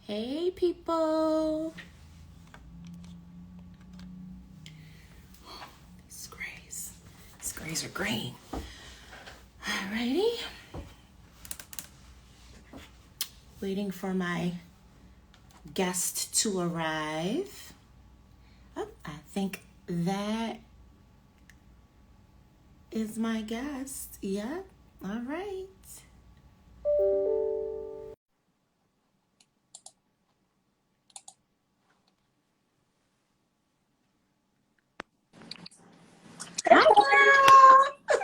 Hey people. These grays. These grays are green. Alrighty. Waiting for my guest to arrive. Oh, I think that is my guest. Yep. All right. Hi, girl.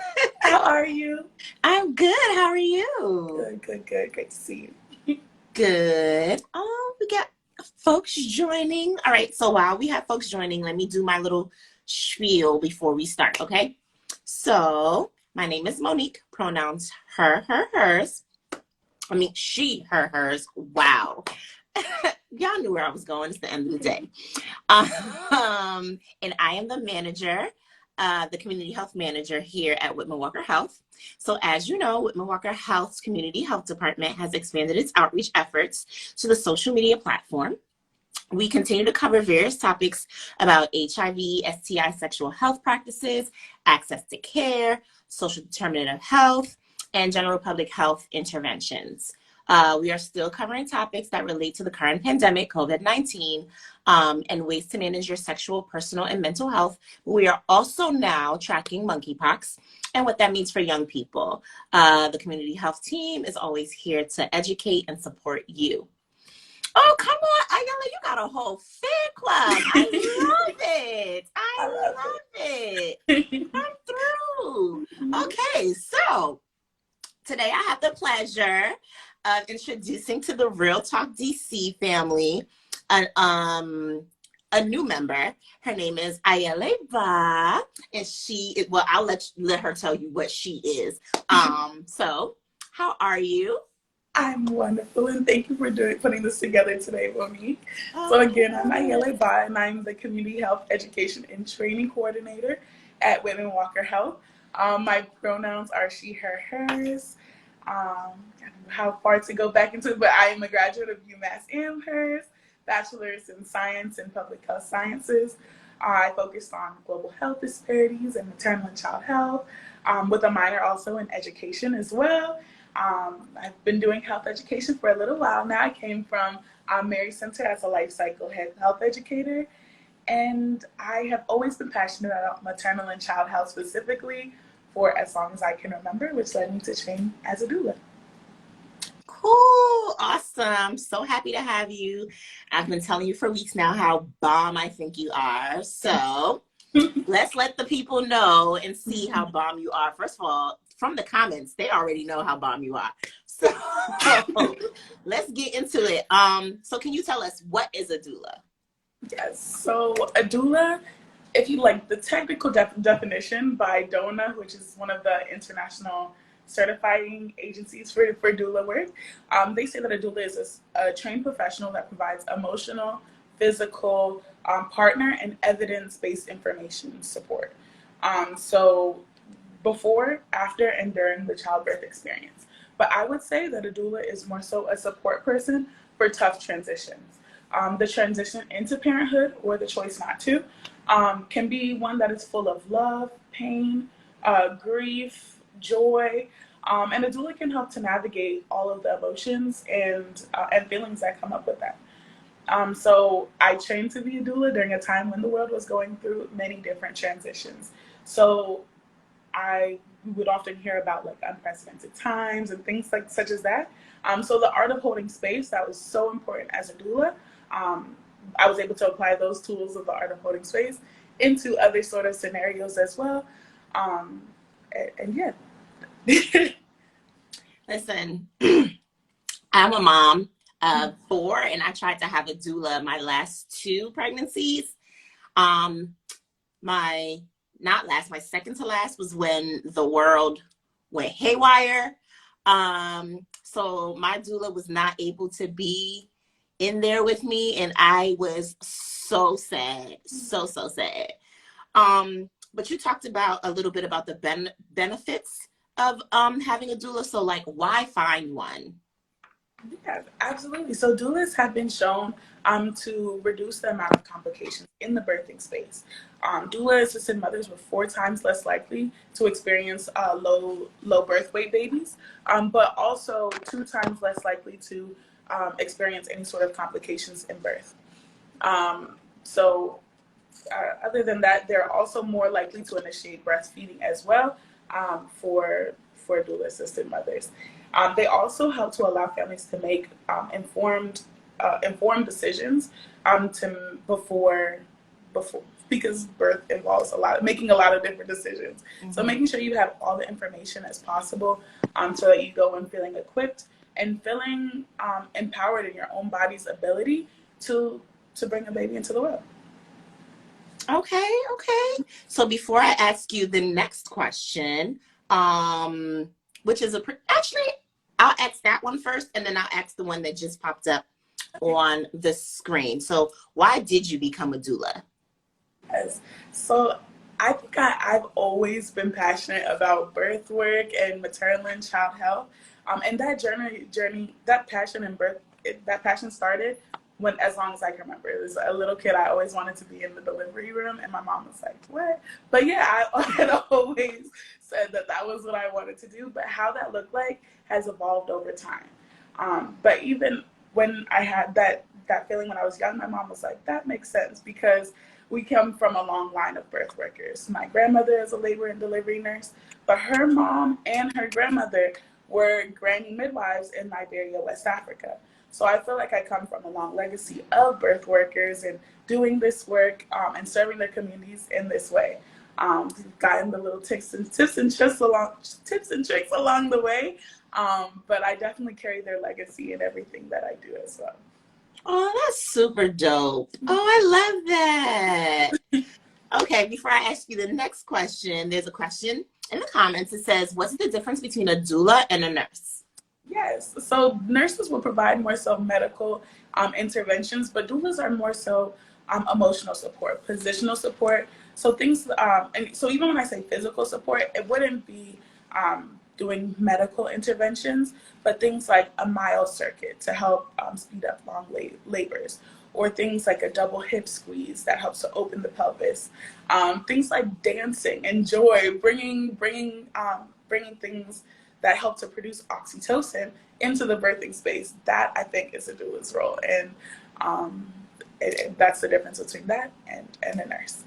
How are you? I'm good. How are you? Good. Great to see you. Good. Oh, we got folks joining. All right. So while we have folks joining, let me do my little spiel before we start. Okay. So my name is Monique. Pronouns her, hers. I mean, she, her, hers. Wow. Y'all knew where I was going. It's the end of the day. And I am the manager, the community health manager here at Whitman-Walker Health. So as you know, Whitman-Walker Health's community health department has expanded its outreach efforts to the social media platform. We continue to cover various topics about HIV, STI, sexual health practices, access to care, social determinant of health, and general public health interventions. We are still covering topics that relate to the current pandemic, COVID-19, and ways to manage your sexual, personal, and mental health. We are also now tracking monkeypox and what that means for young people. The community health team is always here to educate and support you. Oh, come on, Ayele, you got a whole fan club. I love it. I love it. Come through. Okay, so today I have the pleasure of introducing to the Real Talk DC family a new member. Her name is Ayele, and I'll let her tell you what she is. So how are you? I'm wonderful, and thank you for putting this together today, Monique. So again, I'm Ayele, and I'm the Community Health Education and Training Coordinator at Whitman-Walker Health. My pronouns are she, her, hers. I don't know how far to go back into it, but I am a graduate of UMass Amherst, bachelor's in science and public health sciences. I focused on global health disparities and maternal and child health, with a minor also in education as well. I've been doing health education for a little while now. I came from Mary Center as a life cycle health educator, and I have always been passionate about maternal and child health specifically for as long as I can remember, which led me to train as a doula. Cool. Awesome. So happy to have you. I've been telling you for weeks now how bomb I think you are. So let's let the people know and see how bomb you are. First of all, from the comments, they already know how bomb you are. So let's get into it. So can you tell us, what is a doula? Yes. So a doula, if you like the technical definition by DONA, which is one of the international certifying agencies for doula work, they say that a doula is a trained professional that provides emotional, physical, partner, and evidence-based information support. So before, after, and during the childbirth experience. But I would say that a doula is more so a support person for tough transitions. The transition into parenthood, or the choice not to, can be one that is full of love, pain, grief, joy, and a doula can help to navigate all of the emotions and feelings that come up with that. So I trained to be a doula during a time when the world was going through many different transitions. So I would often hear about like unprecedented times and things like such as that. So the art of holding space, that was so important as a doula. I was able to apply those tools of the art of holding space into other sort of scenarios as well. And yeah. Listen, I'm a mom of 4, and I tried to have a doula my last 2 pregnancies. My second to last was when the world went haywire. So my doula was not able to be in there with me, and I was so sad, so sad. But you talked about a little bit about the benefits of having a doula. So like, why find one? Yeah, absolutely. So doulas have been shown to reduce the amount of complications in the birthing space. Doula-assisted mothers were 4 times less likely to experience low birth weight babies, but also 2 times less likely to experience any sort of complications in birth. So other than that, they're also more likely to initiate breastfeeding as well for doula-assisted mothers. They also help to allow families to make informed decisions to before because birth involves making a lot of different decisions. Mm-hmm. So making sure you have all the information as possible so that you go in feeling equipped and feeling empowered in your own body's ability to bring a baby into the world. Okay. So before I ask you the next question, which is actually, I'll ask that one first, and then I'll ask the one that just popped up on the screen. So why did you become a doula? Yes. So I think I've always been passionate about birth work and maternal and child health. And that journey, that passion and that passion started when, as long as I can remember. As a little kid, I always wanted to be in the delivery room, and my mom was like, "What?" But yeah, I had always said that was what I wanted to do. But how that looked like has evolved over time. But even when I had that feeling when I was young, my mom was like, "That makes sense," because we come from a long line of birth workers. My grandmother is a labor and delivery nurse, but her mom and her grandmother were granny midwives in Liberia, West Africa. So I feel like I come from a long legacy of birth workers and doing this work and serving their communities in this way. Gotten the little tips and tricks along the way, but I definitely carry their legacy in everything that I do as well. Oh, that's super dope. Oh, I love that. Okay, before I ask you the next question, there's a question in the comments. It says, what's the difference between a doula and a nurse? Yes, so nurses will provide more so medical interventions, but doulas are more so emotional support, positional support. So things, and so even when I say physical support, it wouldn't be doing medical interventions, but things like a mile circuit to help speed up long labors, or things like a double hip squeeze that helps to open the pelvis. Things like dancing and joy, bringing things that help to produce oxytocin into the birthing space. That I think is a doula's role, and that's the difference between that and a nurse.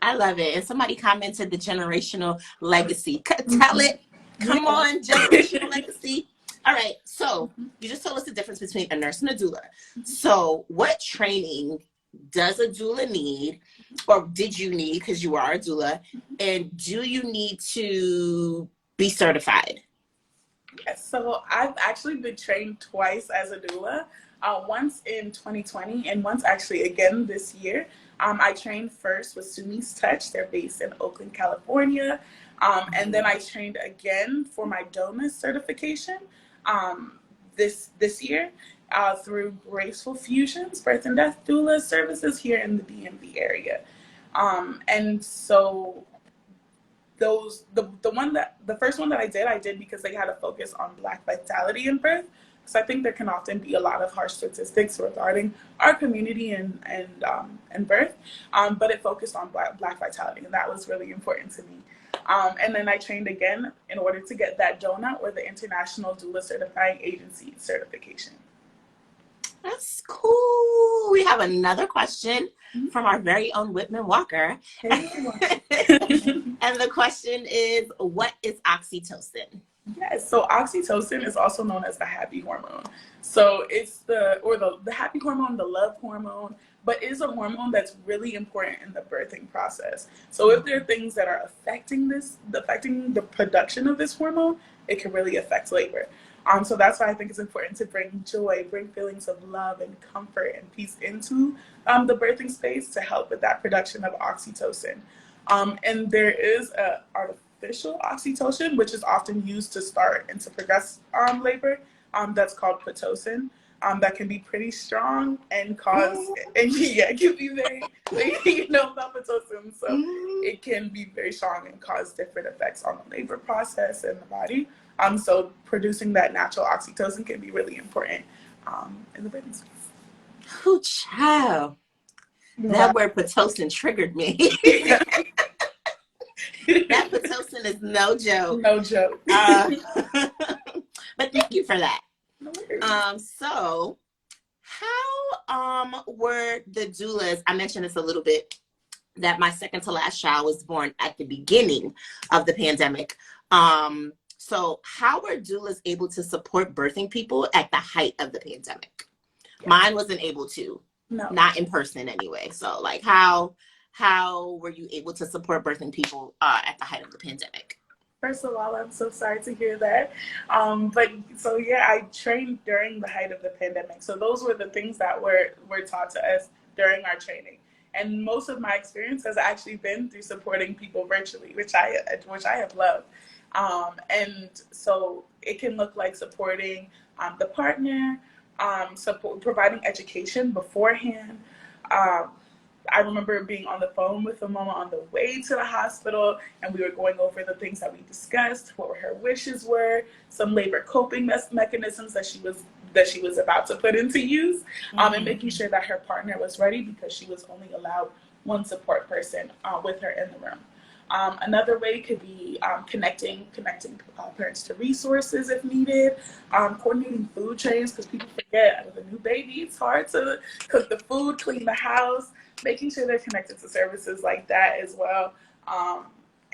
I love it. And somebody commented the generational legacy. Tell it. Come on, generational legacy. All right. So you just told us the difference between a nurse and a doula. So what training does a doula need, or did you need, because you are a doula, and do you need to be certified? Yes, so I've actually been trained twice as a doula, once in 2020 and once actually again this year. I trained first with Sumi's Touch. They're based in Oakland, California. And then I trained again for my DONA certification this year through Graceful Fusions, Birth and Death Doula Services here in the DMV area. And so the first one that I did because they had a focus on Black vitality in birth. So I think there can often be a lot of harsh statistics regarding our community and birth, but it focused on Black vitality, and that was really important to me. And then I trained again in order to get that DONA, or the International Doula Certifying Agency certification. That's cool. We have another question from our very own Whitman-Walker. Hey, and the question is, what is oxytocin? Yes, so oxytocin is also known as the happy hormone. So it's the happy hormone, the love hormone, but it is a hormone that's really important in the birthing process. So if there are things that are affecting the production of this hormone, it can really affect labor. So that's why I think it's important to bring joy, bring feelings of love and comfort and peace into the birthing space to help with that production of oxytocin. And there is a artificial oxytocin, which is often used to start and to progress labor. That's called Pitocin. That can be pretty strong and cause, and yeah, it can be very, about Pitocin. So it can be very strong and cause different effects on the labor process and the body. So producing that natural oxytocin can be really important in the pregnancy. Oh, child. That word Pitocin triggered me. That Pitocin is no joke. No joke. But thank you for that. No worries. So how were the doulas? I mentioned this a little bit, that my second to last child was born at the beginning of the pandemic. So how were doulas able to support birthing people at the height of the pandemic? Yeah. Mine wasn't able to. No. Not in person anyway. So like how were you able to support birthing people at the height of the pandemic? First of all, I'm so sorry to hear that. But so yeah, I trained during the height of the pandemic. So those were the things that were taught to us during our training. And most of my experience has actually been through supporting people virtually, which I have loved. And so it can look like supporting the partner, providing education beforehand. I remember being on the phone with a mama on the way to the hospital, and we were going over the things that we discussed, what her wishes were, some labor coping mechanisms that she was about to put into use, and making sure that her partner was ready, because she was only allowed one support person with her in the room. Another way could be connecting parents to resources if needed, coordinating food trains, because people forget with a new baby it's hard to cook the food, clean the house, making sure they're connected to services like that as well,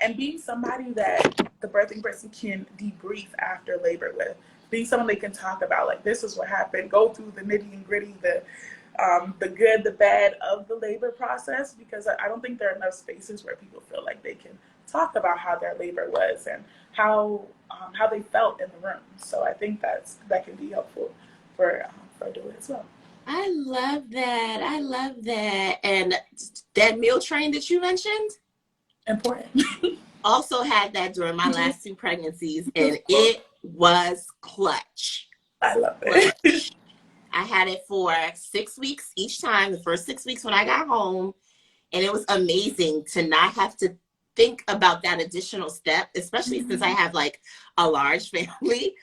and being somebody that the birthing person can debrief after labor with, being someone they can talk about, like, this is what happened, go through the nitty and gritty, the good, the bad of the labor process, because I don't think there are enough spaces where people feel like they can talk about how their labor was and how they felt in the room. So I think that can be helpful for doula as well. I love that. And that meal train that you mentioned, important. Also had that during my last 2 pregnancies, and it was clutch. I love it. I had it for 6 weeks each time, the first 6 weeks when I got home, and it was amazing to not have to think about that additional step, especially since I have like a large family.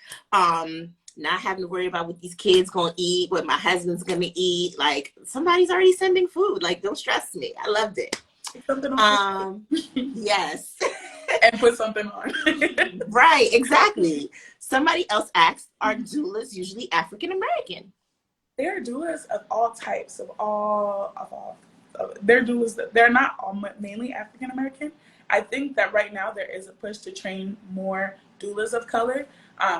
Not having to worry about what these kids gonna eat, what my husband's gonna eat. Like, somebody's already sending food. Like, don't stress me. I loved it. Something on. Yes. And put something on. Right, exactly. Somebody else asked, are doulas usually African American? There are doulas of all types, they're doulas. They're not all mainly African American. I think that right now there is a push to train more doulas of color,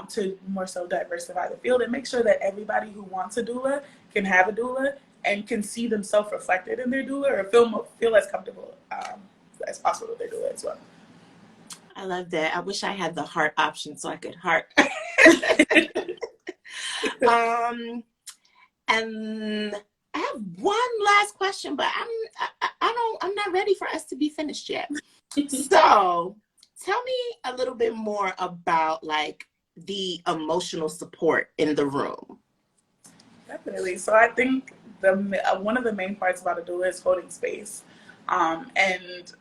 to more so diversify the field and make sure that everybody who wants a doula can have a doula and can see themselves reflected in their doula, or feel as comfortable as possible with their doula as well. I love that. I wish I had the heart option so I could heart. And I have one last question, but I'm not ready for us to be finished yet. So tell me a little bit more about like the emotional support in the room. Definitely. So I think one of the main parts about a doula is holding space, and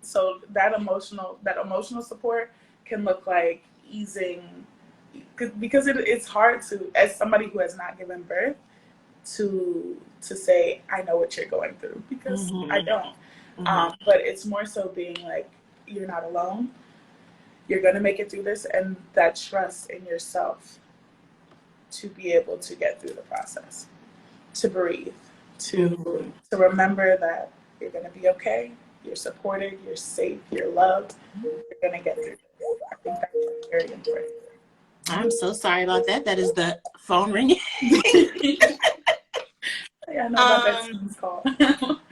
so that emotional support can look like easing, because it's hard to, as somebody who has not given birth, to say, I know what you're going through, because I don't. But it's more so being like, you're not alone. You're going to make it through this, and that trust in yourself to be able to get through the process, to breathe, to remember that you're going to be okay, you're supported, you're safe, you're loved, you're going to get through this. I think that's very important. I'm so sorry about that. That is the phone ringing. Yeah, I know about that team's call.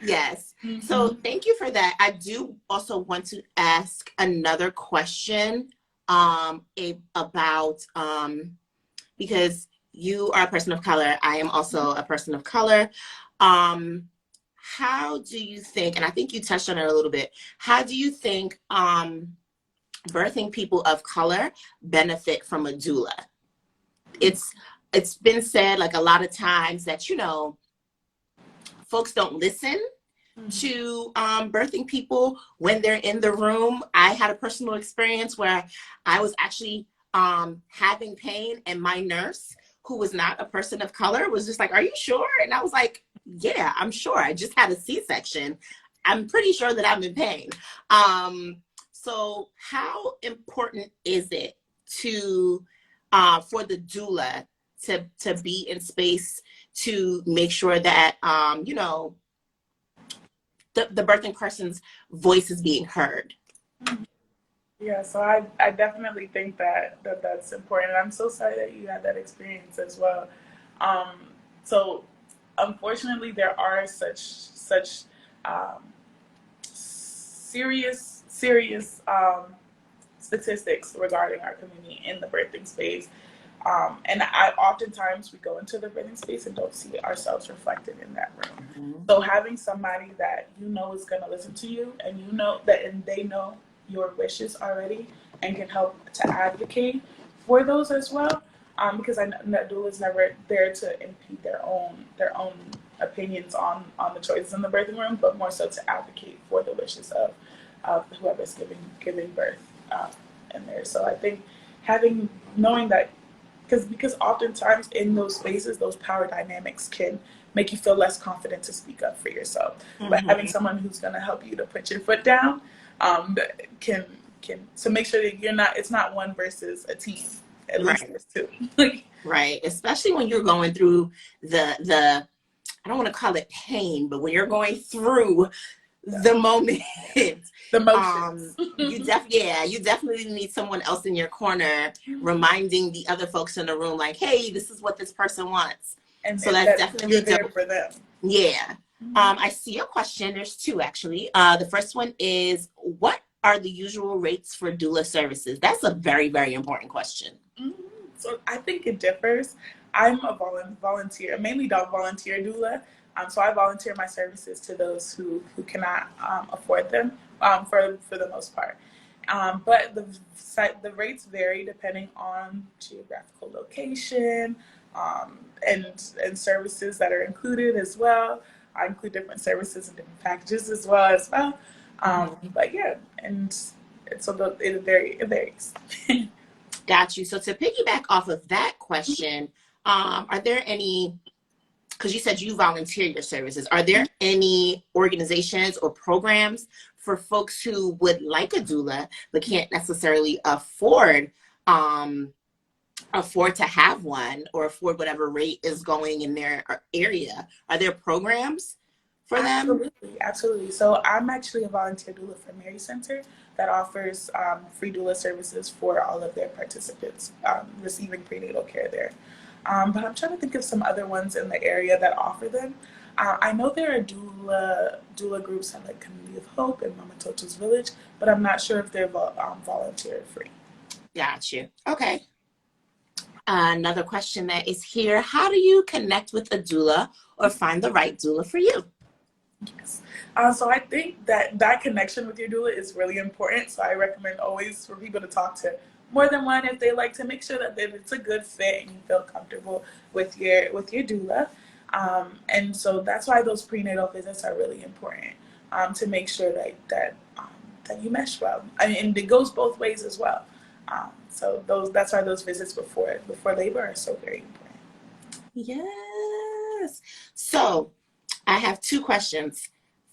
Yes. So thank you for that. I do also want to ask another question about, because you are a person of color, I am also a person of color. How do you think, and I think you touched on it a little bit, how do you think birthing people of color benefit from a doula? It's been said like a lot of times that, you know, folks don't listen to birthing people when they're in the room. I had a personal experience where I was actually having pain, and my nurse, who was not a person of color, was just like, "Are you sure?" And I was like, "Yeah, I'm sure. I just had a C-section. I'm pretty sure that I'm in pain." So how important is it to for the doula to be in space to make sure that you know, the birthing person's voice is being heard? Yeah, so I definitely think that's important. I'm so sorry that you had that experience as well. Um, so unfortunately, there are such um, serious statistics regarding our community in the birthing space. And oftentimes we go into the birthing space and don't see ourselves reflected in that room. Mm-hmm. So having somebody that you know is going to listen to you, and you know that, and they know your wishes already, and can help to advocate for those as well. Because I know that doula is never there to impede their own opinions on the choices in the birthing room, but more so to advocate for the wishes of whoever's giving birth in there. So I think knowing that, because oftentimes in those spaces, those power dynamics can make you feel less confident to speak up for yourself. Mm-hmm. But having someone who's going to help you to put your foot down, can so make sure that it's not one versus a team. At least Right. there's two. Right. Especially when you're going through the I don't want to call it pain, but when you're going through the moment, The motions. you definitely need someone else in your corner reminding the other folks in the room, like, hey, this is what this person wants. And so that's definitely you're there for them. Yeah. I see a question. There's two, actually. The first one is, what are the usual rates for doula services? That's a very, very important question. So I think it differs. I'm a volunteer, mainly volunteer doula. So I volunteer my services to those who cannot afford them, for the most part. But the rates vary depending on geographical location, and services that are included as well. I include different services and different packages as well. But yeah, and so it varies. Got you. So to piggyback off of that question, are there any, because you said you volunteer your services, are there any organizations or programs for folks who would like a doula but can't necessarily afford to have one, or afford whatever rate is going in their area? Are there programs for them? Absolutely. So I'm actually a volunteer doula for Mary Center that offers free doula services for all of their participants receiving prenatal care there. But I'm trying to think of some other ones in the area that offer them. I know there are doula groups at like Community of Hope and Mama Toto's Village, but I'm not sure if they're volunteer free. Got you. Okay. Another question that is here: how do you connect with a doula or find the right doula for you? Yes. So I think that connection with your doula is really important. So I recommend always for people to talk to more than one if they like, to make sure that it's a good fit and you feel comfortable with your doula. And so that's why those prenatal visits are really important, to make sure that you mesh well. I mean, and it goes both ways as well. So that's why those visits before labor are so very important. Yes. So I have two questions.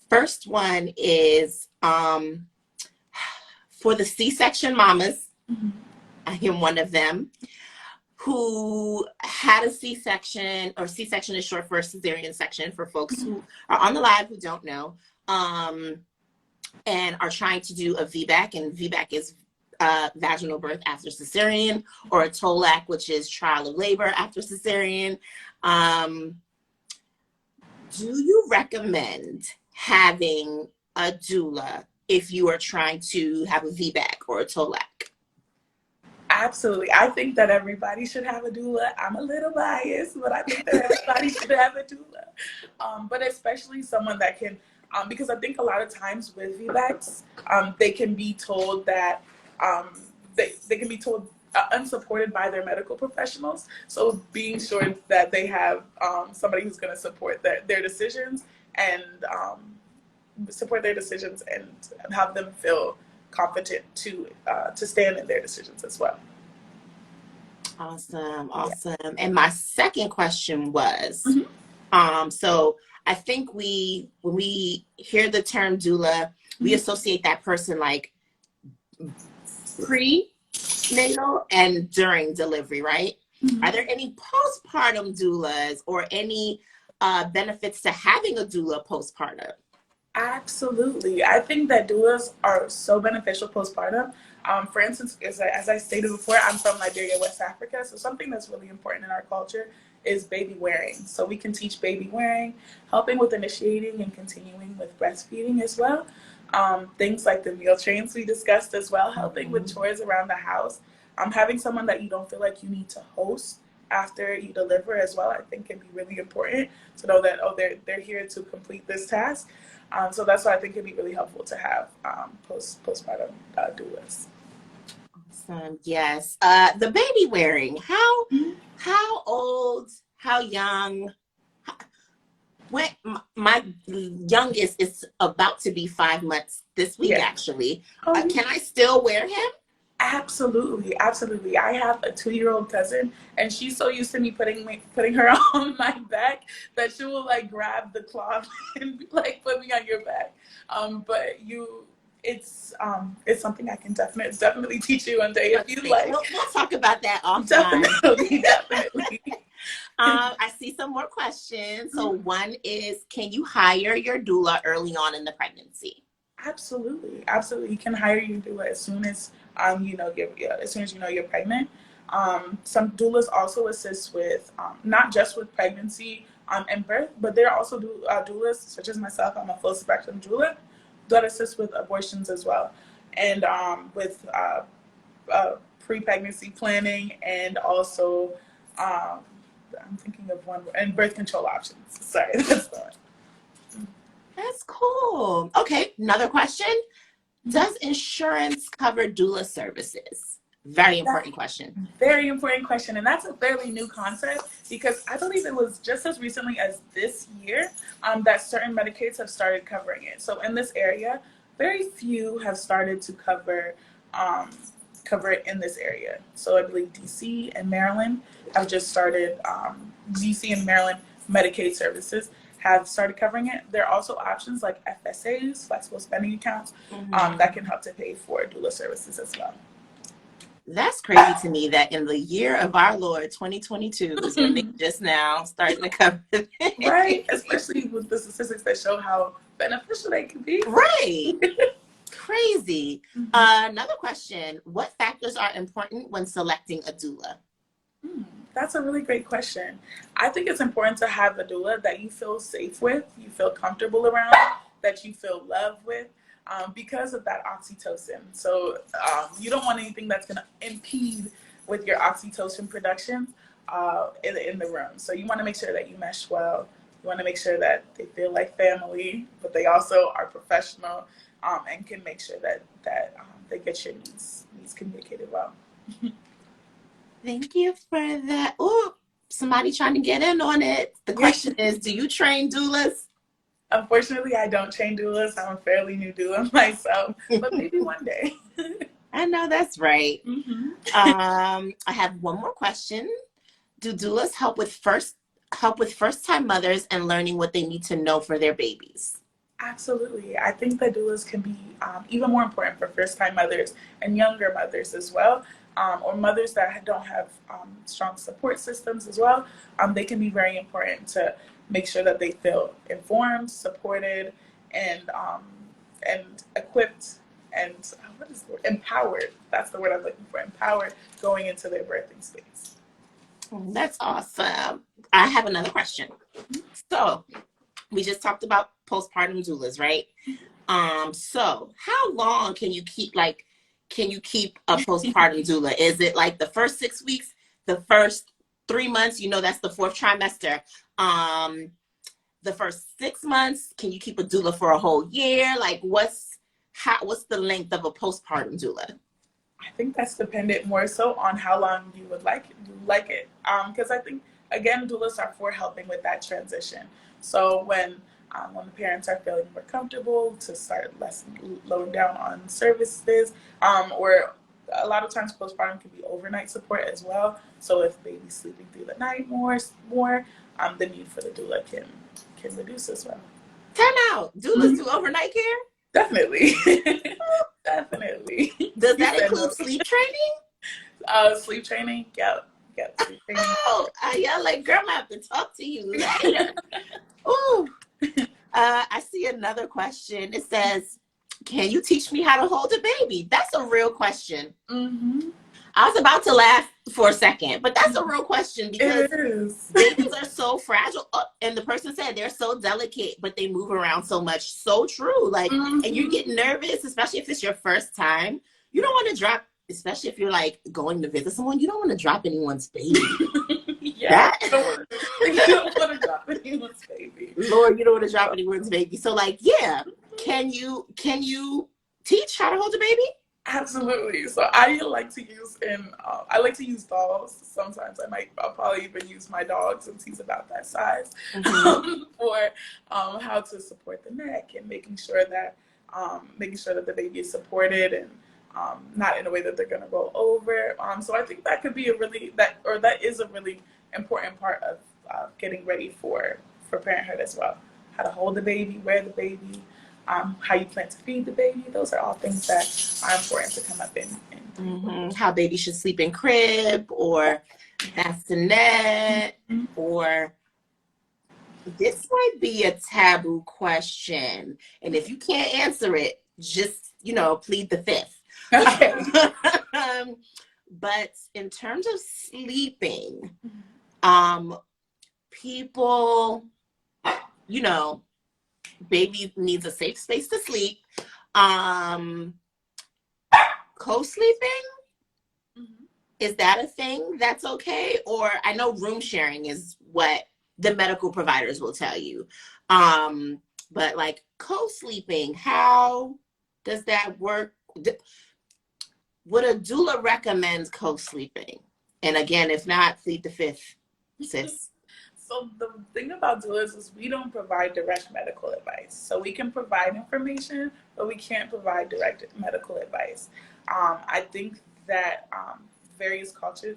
First one is, for the C-section mamas, I am one of them, who had a C-section, or C-section is short for cesarean section for folks who are on the live who don't know, and are trying to do a VBAC, and VBAC is vaginal birth after cesarean, or a TOLAC, which is trial of labor after cesarean. Do you recommend having a doula if you are trying to have a VBAC or a TOLAC? Absolutely. I think that everybody should have a doula. I'm a little biased, but I think that everybody should have a doula. But especially someone that can, because I think a lot of times with VBACs, they can be told that they can be told unsupported by their medical professionals. So being sure that they have somebody who's going to support their decisions, and support their decisions, and have them feel confident to stand in their decisions as well. Awesome, Yeah. awesome. And my second question was, Mhm. so I think when we hear the term doula, we Mhm. associate that person like prenatal and during delivery, right? Are Mhm. there any postpartum doulas or any benefits to having a doula postpartum? Absolutely. I think that doulas are so beneficial postpartum. For instance, as I stated before, I'm from Liberia, West Africa. So something that's really important in our culture is baby wearing. So we can teach baby wearing, helping with initiating and continuing with breastfeeding as well. Things like the meal trains we discussed as well, helping with Mhm. chores around the house. Having someone that you don't feel like you need to host after you deliver as well, I think can be really important to know that, oh, they're here to complete this task. So that's why I think it'd be really helpful to have postpartum doulas. Awesome. Yes. The baby wearing. Mhm. How old? How young? When my youngest is about to be 5 months this week, Yeah. actually. Oh, Can I still wear him? absolutely, absolutely. I have a 2-year-old cousin, and she's so used to me putting her on my back that she will like grab the cloth and be like, "Put me on your back." But it's something I can definitely teach you one day if Let's you see. like. We'll talk about that offline. Definitely, definitely. I see some more questions. So one is, can you hire your doula early on in the pregnancy? Absolutely, absolutely. You can hire your doula as soon as as soon as you know you're pregnant. Some doulas also assist with not just with pregnancy and birth, but there are also doulas such as myself. I'm a full spectrum doula that assists with abortions as well, and with pre-pregnancy planning, and also I'm thinking of one, and birth control options. Sorry, that's the That's cool. Okay, another question. one. Does insurance cover doula services? Very That important question. Very important question, and that's a fairly new concept because I believe it was just as recently as this year that certain Medicaids have started covering it. So in this area, very few have started to um, cover it in this area. So I believe DC and Maryland have just started. DC and Maryland Medicaid services have started covering it. There are also options like FSAs, flexible spending accounts, Mhm. that can help to pay for doula services as well. That's crazy to me that in the year of our Lord 2022 is when they just now starting to cover Right, it. especially with the statistics that show how beneficial they can be. Right. Crazy. Mhm. Another question. What factors are important when selecting a doula? Hmm, that's a really great question. I think it's important to have a doula that you feel safe with, you feel comfortable around, that you feel loved with, because of that oxytocin. So you don't want anything that's going to impede with your oxytocin production in the room. So you want to make sure that you mesh well. You want to make sure that they feel like family, but they also are professional, and can make sure that they get your needs communicated well. Thank you for that. Oh, somebody trying to get in on it. The question is, do you train doulas? Unfortunately, I don't train doulas. I'm a fairly new doula myself, but maybe one day. I know that's right. Hmm. I have one more question. Do doulas help with first time mothers and learning what they need to know for their babies? Absolutely. I think that doulas can be even more important for first time mothers and younger mothers as well, or mothers that don't have strong support systems as well. They can be very important to make sure that they feel informed, supported, and and equipped, and what is the word? Empowered. That's the word I'm looking for. Empowered going into their birthing space. That's awesome. I have another question. So we just talked about postpartum doulas, right? So how long can you keep a postpartum doula? Is it like the first 6 weeks, the first 3 months? You know, that's the fourth trimester. Um, the first 6 months, can you keep a doula for a whole year? Like what's the length of a postpartum doula? I think that's dependent more so on how long you would like it. Because I think again, doulas are for helping with that transition. So when the parents are feeling more comfortable to start less lowing down on services, or a lot of times postpartum can be overnight support as well. So if baby's sleeping through the night more, the need for the doula can reduce as well. Time out. Doulas do overnight care? Definitely. Definitely. Does that include sleep training? Sleep training? Yep. Sleep training. Oh, Ayele, girl, I have to talk to you later. Ooh. I see another question. It says, can you teach me how to hold a baby? That's a real question. Mm-hmm. I was about to laugh for a second, but that's a real question because babies are so fragile. Oh, and the person said they're so delicate, but they move around so much. So true. Like, and you get nervous, especially if it's your first time. You don't want to drop, especially if you're like going to visit someone, you don't want to drop anyone's baby. Yeah. You don't want to drop anyone's baby. Lord, you don't want to drop anyone's baby. So like, yeah. Can you teach how to hold a baby? Absolutely. So I like to use dolls. Sometimes I'll probably even use my dog since he's about that size for how to support the neck and making sure that the baby is supported and not in a way that they're going to roll over. So I think that could be that is a really important part of getting ready for parenthood as well. How to hold the baby, wear the baby. How you plan to feed the baby. Those are all things that are important to come up in. How baby should sleep in crib or bassinet, or this might be a taboo question. And if you can't answer it, just, plead the fifth. Okay. But in terms of sleeping, people, baby needs a safe space to sleep. Co-sleeping, is that a thing that's okay? Or I know room sharing is what the medical providers will tell you. But like co-sleeping, how does that work? Would a doula recommend co-sleeping? And again, if not, plead the fifth, sis. So the thing about doulas is we don't provide direct medical advice. So we can provide information, but we can't provide direct medical advice. I think that various cultures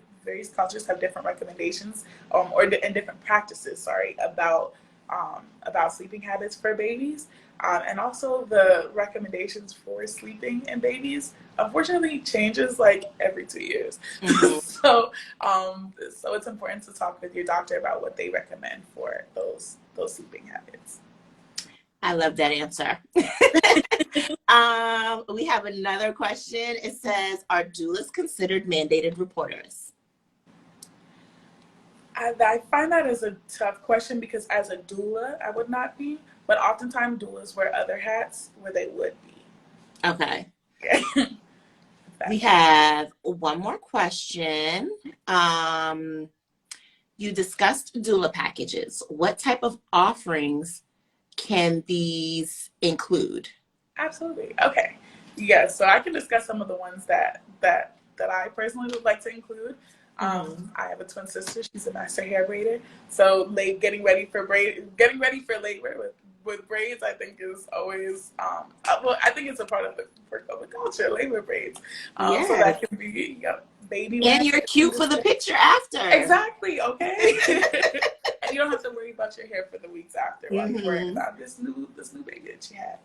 have different recommendations and different practices, about sleeping habits for babies. And also the recommendations for sleeping in babies, unfortunately, changes like every 2 years. So it's important to talk with your doctor about what they recommend for those sleeping habits. I love that answer. We have another question. It says, are doulas considered mandated reporters? I find that as a tough question because as a doula, I would not be, but oftentimes doulas wear other hats where they would be. Okay. We have one more question. You discussed doula packages. What type of offerings can these include? Absolutely. Okay. Yeah, so I can discuss some of the ones that I personally would like to include. I have a twin sister. She's a master hair braider. So getting ready for labor with braids, I think is always I think it's a part of the culture, labor braids. Yes. So that can be baby. And you're cute for the picture after. Exactly. Okay. And you don't have to worry about your hair for the weeks after while you're worrying about this new baby that you had.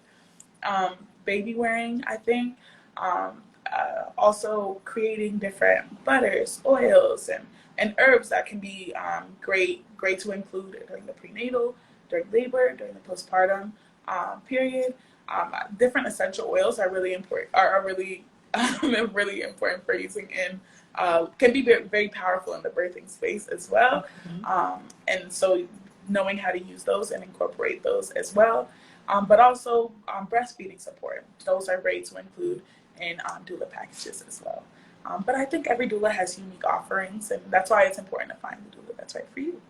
Baby wearing, I think. Also creating different butters, oils, and herbs that can be great to include during the prenatal, during labor, during the postpartum period. Different essential oils are really important. Are really really important for using in. Can be very, very powerful in the birthing space as well. And so knowing how to use those and incorporate those as well. But also breastfeeding support. Those are great to include in doula packages as well. But I think every doula has unique offerings, and that's why it's important to find the doula that's right for you.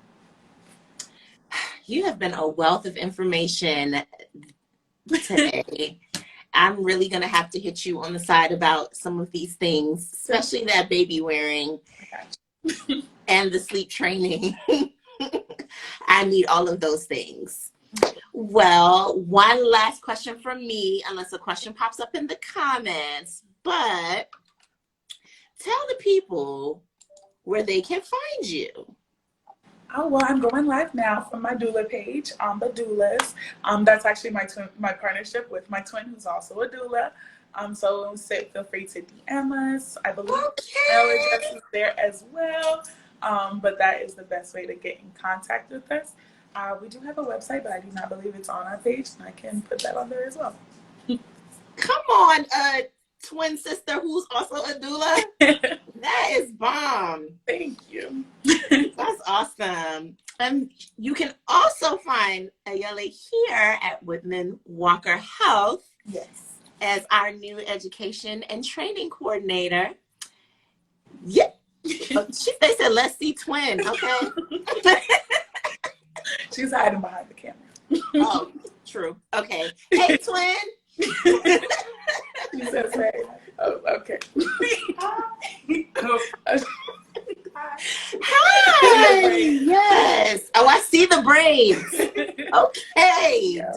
You have been a wealth of information today. I'm really going to have to hit you on the side about some of these things, especially that baby wearing and the sleep training. I need all of those things. Well, one last question from me, unless a question pops up in the comments, but tell the people where they can find you. Oh, well, I'm going live now from my doula page on the Doulas. That's actually my partnership with my twin, who's also a doula. So feel free to DM us. I believe email address is there as well. But that is the best way to get in contact with us. We do have a website, but I do not believe it's on our page, and I can put that on there as well. Come on, twin sister who's also a doula. That is bomb. Thank you. That's awesome. You can also find Ayele here at Whitman-Walker Health. Yes. As our new education and training coordinator. Yeah. They said, let's see twin, okay? She's hiding behind the camera. Oh, true. Okay. Hey, twin. She says, hey. Oh, okay. Hi. Yes. Oh, I see the braids. Okay. Yeah.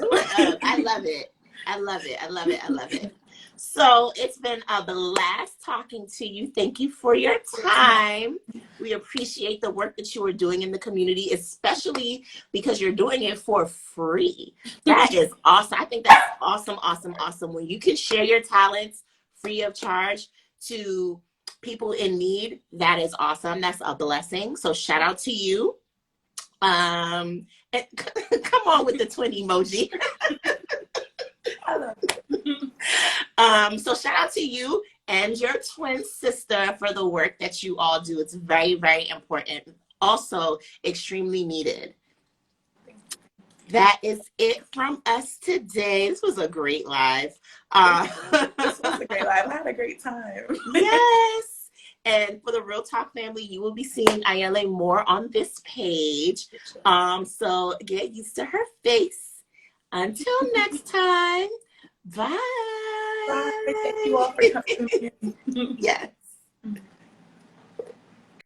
I love it. I love it. I love it. I love it. So it's been a blast talking to you. Thank you for your time. We appreciate the work that you are doing in the community, especially because you're doing it for free. That is awesome. I think that's awesome, awesome, awesome. When you can share your talents free of charge to people in need, that is awesome. That's a blessing. So shout out to you. And come on with the twin emoji. I love it. So shout out to you and your twin sister for the work that you all do. It's very, very important. Also extremely needed. That is it from us today. This was a great live. This was a great live. I had a great time. Yes. And for the Real Talk family, you will be seeing Ayele more on this page. So get used to her face. Until next time, bye. Bye. Thank you all for coming. Yeah.